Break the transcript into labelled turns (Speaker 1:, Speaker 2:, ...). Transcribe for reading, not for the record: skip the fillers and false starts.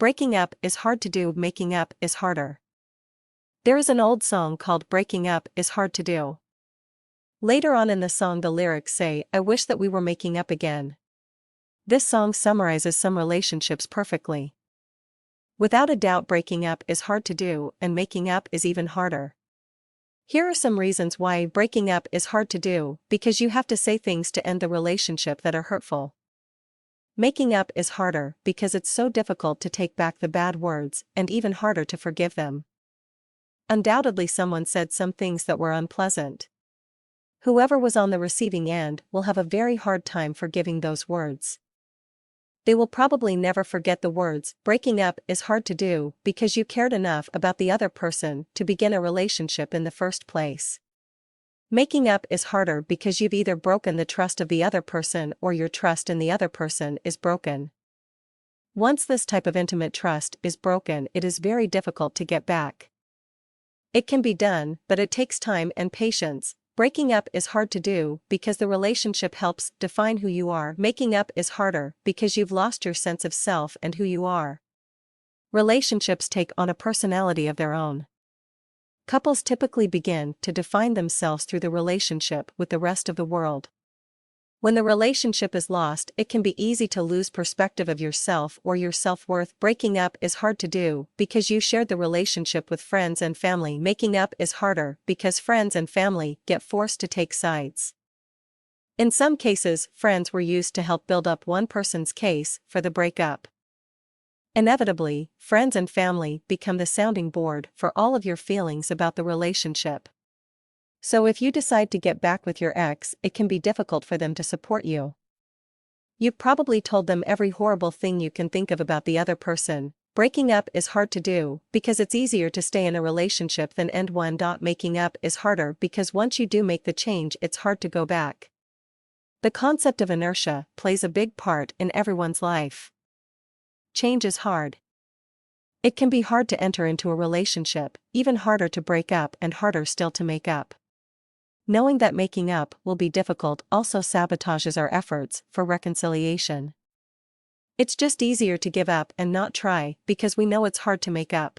Speaker 1: Breaking up is hard to do, making up is harder. There is an old song called Breaking Up is Hard to Do. Later on in the song, the lyrics say, "I wish that we were making up again." This song summarizes some relationships perfectly. Without a doubt, breaking up is hard to do, and making up is even harder. Here are some reasons why breaking up is hard to do: because you have to say things to end the relationship that are hurtful. Making up is harder because it's so difficult to take back the bad words, and even harder to forgive them. Undoubtedly, someone said some things that were unpleasant. Whoever was on the receiving end will have a very hard time forgiving those words. They will probably never forget the words. Breaking up is hard to do because you cared enough about the other person to begin a relationship in the first place. Making up is harder because you've either broken the trust of the other person or your trust in the other person is broken. Once this type of intimate trust is broken, it is very difficult to get back. It can be done, but it takes time and patience. Breaking up is hard to do because the relationship helps define who you are. Making up is harder because you've lost your sense of self and who you are. Relationships take on a personality of their own. Couples typically begin to define themselves through the relationship with the rest of the world. When the relationship is lost, it can be easy to lose perspective of yourself or your self-worth. Breaking up is hard to do because you shared the relationship with friends and family. Making up is harder because friends and family get forced to take sides. In some cases, friends were used to help build up one person's case for the breakup. Inevitably, friends and family become the sounding board for all of your feelings about the relationship. So if you decide to get back with your ex, it can be difficult for them to support you. You've probably told them every horrible thing you can think of about the other person. Breaking up is hard to do because it's easier to stay in a relationship than end one. Making up is harder because once you do make the change, it's hard to go back. The concept of inertia plays a big part in everyone's life. Change is hard. It can be hard to enter into a relationship, even harder to break up, and harder still to make up. Knowing that making up will be difficult also sabotages our efforts for reconciliation. It's just easier to give up and not try because we know it's hard to make up.